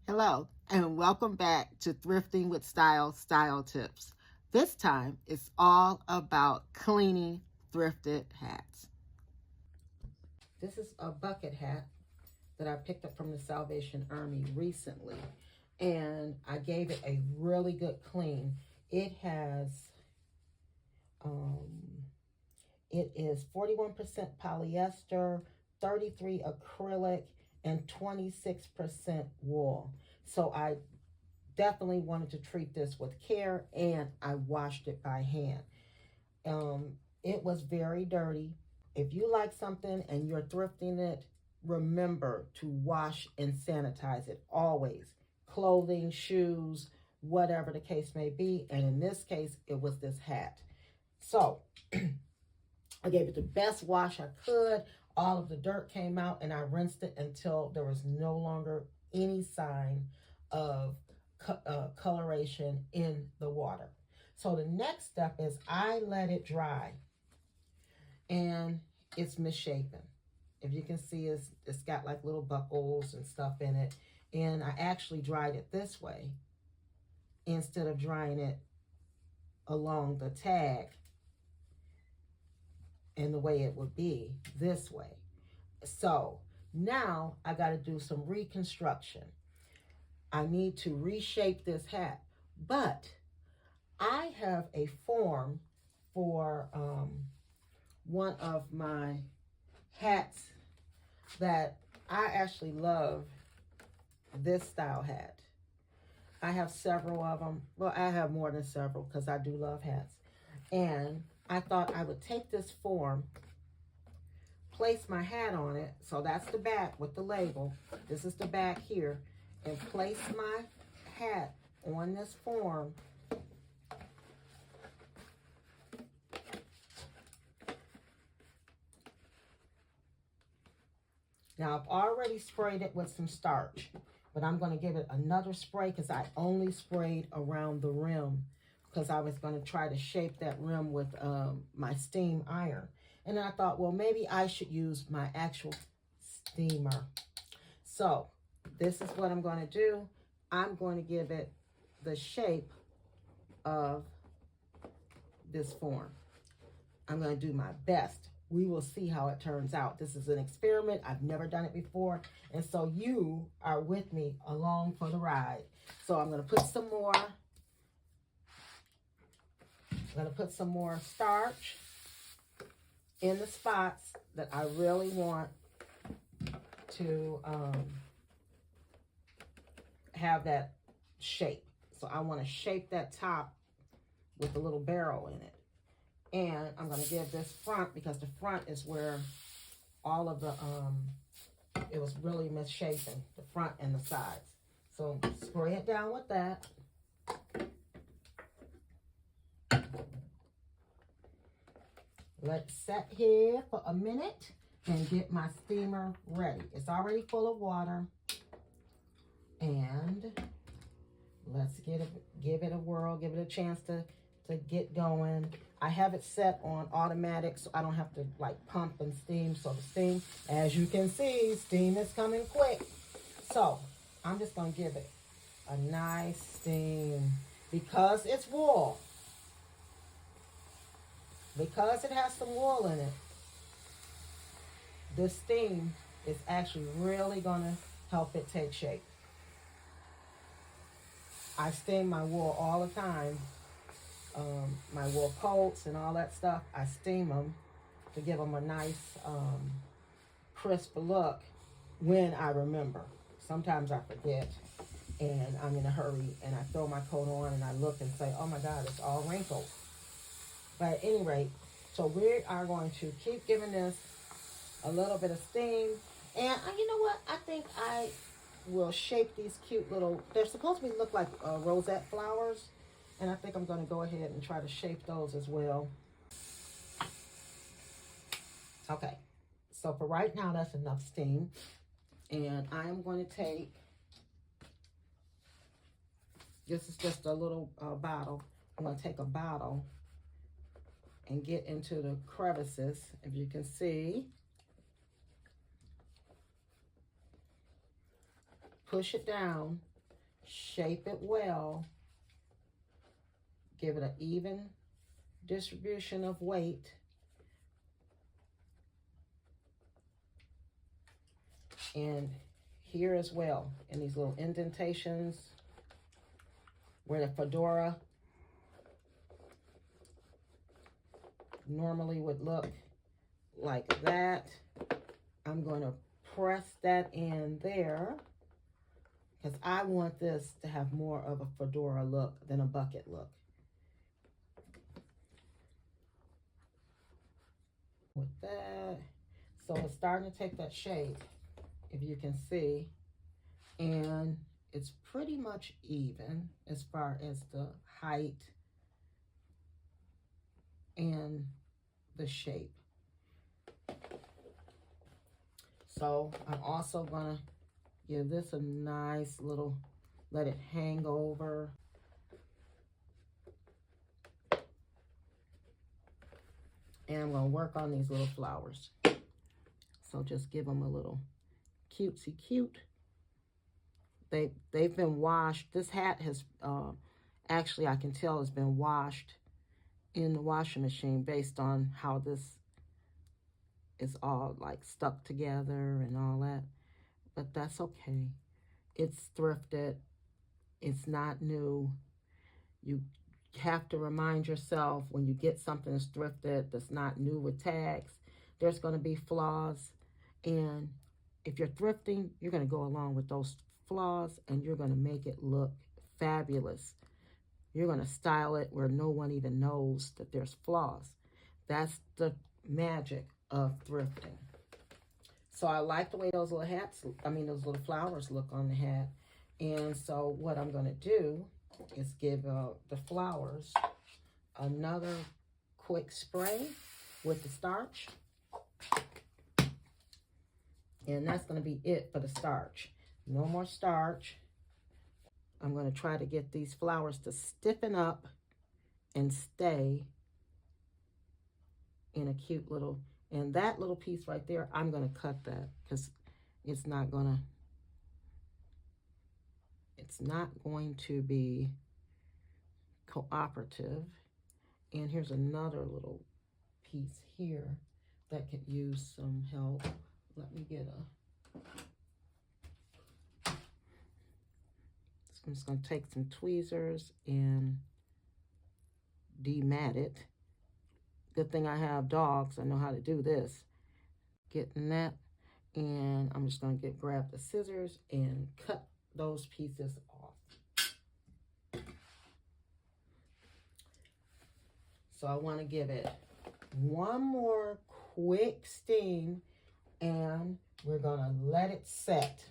Hello, and welcome back to Thrifting with Style Tips. This time, it's all about cleaning thrifted hats. This is a bucket hat that I picked up from the Salvation Army recently, and I gave it a really good clean. It has, it is 41% polyester, 33 acrylic, and 26% wool. So I definitely wanted to treat this with care, and I washed it by hand. It was very dirty. If you like something and you're thrifting it, remember to wash and sanitize it always. Clothing, shoes, whatever the case may be. And in this case, it was this hat. So I gave it the best wash I could. All of the dirt came out, and I rinsed it until there was no longer any sign of coloration in the water. So the next step is I let it dry, and it's misshapen. If you can see, it's got like little buckles and stuff in it. And I actually dried it this way instead of drying it along the tag and the way it would be this way. So now I got to do some reconstruction. I need to reshape this hat, but I have a form for one of my hats that I actually love. This style hat. I have several of them. Well, I have more than several because I do love hats. And I thought I would take this form, place my hat on it. So that's the back with the label. This is the back here. And place my hat on this form. Now, I've already sprayed it with some starch, but I'm going to give it another spray because I only sprayed around the rim because I was going to try to shape that rim with my steam iron. And I thought, well, maybe I should use my actual steamer. So this is what I'm going to do. I'm going to give it the shape of this form. I'm going to do my best. We will see how it turns out. This is an experiment. I've never done it before. And so you are with me along for the ride. So I'm going to put some more starch in the spots that I really want to have that shape. So I want to shape that top with a little barrel in it. And I'm going to give this front, because the front is where all of the, it was really misshapen, the front and the sides. So spray it down with that. Let's set here for a minute and get my steamer ready. It's already full of water. And let's give it a whirl, give it a chance to get going. I have it set on automatic so I don't have to like pump and steam. So the steam, as you can see, steam is coming quick. So I'm just going to give it a nice steam because it's wool. Because it has some wool in it, this steam is actually really going to help it take shape. I steam my wool all the time. My wool coats and all that stuff, I steam them to give them a nice crisp look when I remember. Sometimes I forget and I'm in a hurry and I throw my coat on and I look and say, oh my God, it's all wrinkled. But at any rate, so we are going to keep giving this a little bit of steam. And you know what? I think I will shape these cute little, they're supposed to look like rosette flowers. And I think I'm going to go ahead and try to shape those as well. Okay, so for right now, that's enough steam. And I am going to take, this is just a little bottle. I'm going to take a bottle and get into the crevices, if you can see. Push it down shape it well, give it an even distribution of weight, and here as well, in these little indentations where the fedora normally would look like that. I'm going to press that in there because I want this to have more of a fedora look than a bucket look. With that, so it's starting to take that shape, if you can see, and it's pretty much even as far as the height and the shape. So I'm also gonna give this a nice little, let it hang over. And I'm gonna work on these little flowers. So just give them a little cutesy cute. They've been washed. This hat has, actually I can tell has been washed in the washing machine based on how this is all like stuck together and all that. But that's okay. It's thrifted. It's not new. You have to remind yourself when you get something that's thrifted, that's not new with tags, there's going to be flaws. And if you're thrifting, you're going to go along with those flaws and you're going to make it look fabulous. You're going to style it where no one even knows that there's flaws. That's the magic of thrifting. So I like the way those little those little flowers look on the hat. And so what I'm going to do is give the flowers another quick spray with the starch. And that's going to be it for the starch. No more starch. I'm going to try to get these flowers to stiffen up and stay in a cute little, and that little piece right there, I'm going to cut that because it's not going to be cooperative. And here's another little piece here that could use some help. Let me get I'm just going to take some tweezers and demat it. Good thing I have dogs. I know how to do this. Getting that. And I'm just going to grab the scissors and cut those pieces off. So I want to give it one more quick steam and we're going to let it set.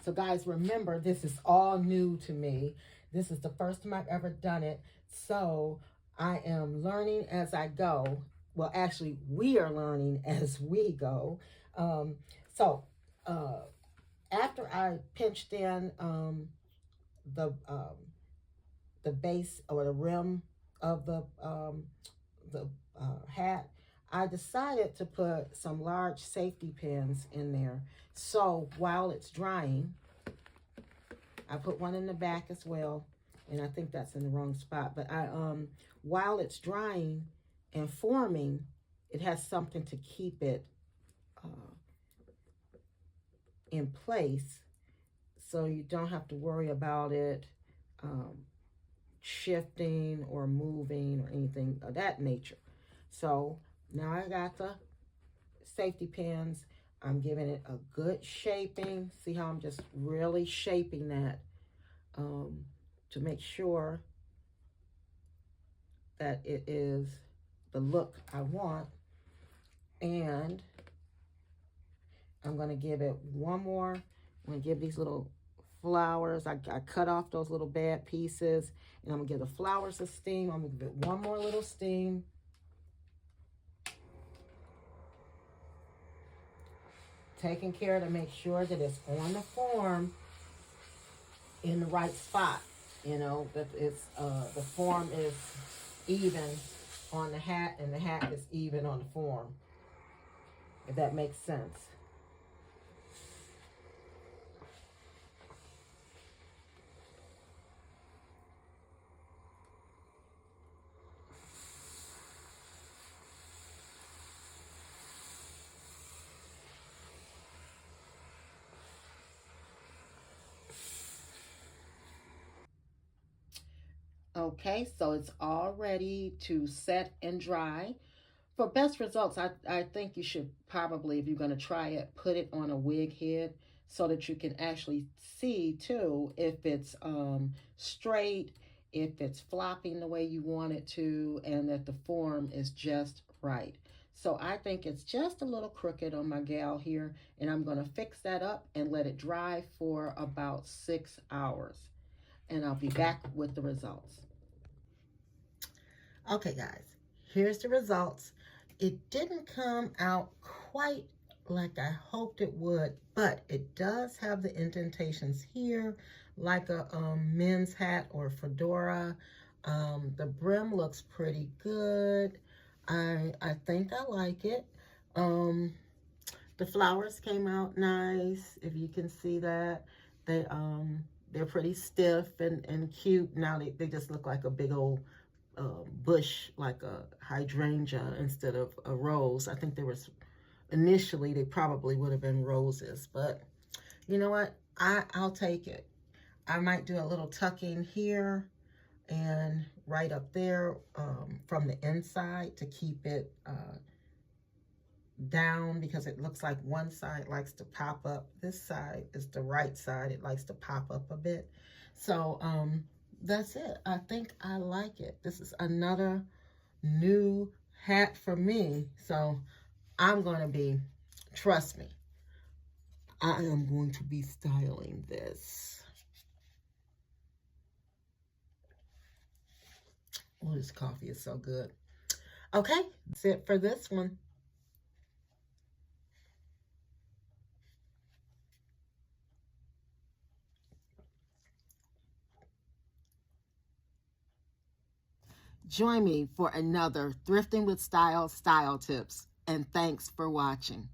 So guys, remember, this is all new to me. This is the first time I've ever done it. So I am learning as I go. Well, actually, we are learning as we go. After I pinched in the base or the rim of the hat, I decided to put some large safety pins in there. So while it's drying, I put one in the back as well, and I think that's in the wrong spot. But while it's drying and forming, it has something to keep it in place, so you don't have to worry about it shifting or moving or anything of that nature. So now I got the safety pins. I'm giving it a good shaping. See how I'm just really shaping that to make sure that it is the look I want. And I'm going to give it one more. I'm going to give these little flowers. I cut off those little bad pieces. And I'm going to give the flowers a steam. I'm going to give it one more little steam. Taking care to make sure that it's on the form in the right spot. You know, that it's the form is even on the hat and the hat is even on the form. If that makes sense. Okay, so it's all ready to set and dry. For best results, I think you should probably, if you're going to try it, put it on a wig head so that you can actually see too if it's straight, if it's flopping the way you want it to, and that the form is just right. So I think it's just a little crooked on my gal here, and I'm going to fix that up and let it dry for about 6 hours. And I'll be back with the results. Okay, guys, here's the results. It didn't come out quite like I hoped it would, but it does have the indentations here, like a men's hat or fedora. The brim looks pretty good. I think I like it. The flowers came out nice, if you can see that. They're pretty stiff and cute. Now they just look like a big old bush, like a hydrangea instead of a rose. I think there was, initially they probably would have been roses, but you know what? I'll take it. I might do a little tucking here and right up there from the inside to keep it down, because it looks like one side likes to pop up. This side is the right side. It likes to pop up a bit. So that's it. I think I like it. This is another new hat for me. So I'm going to be, trust me, I am going to be styling this. Oh, this coffee is so good. Okay, that's it for this one. Join me for another Thrifting with Style tips, and thanks for watching.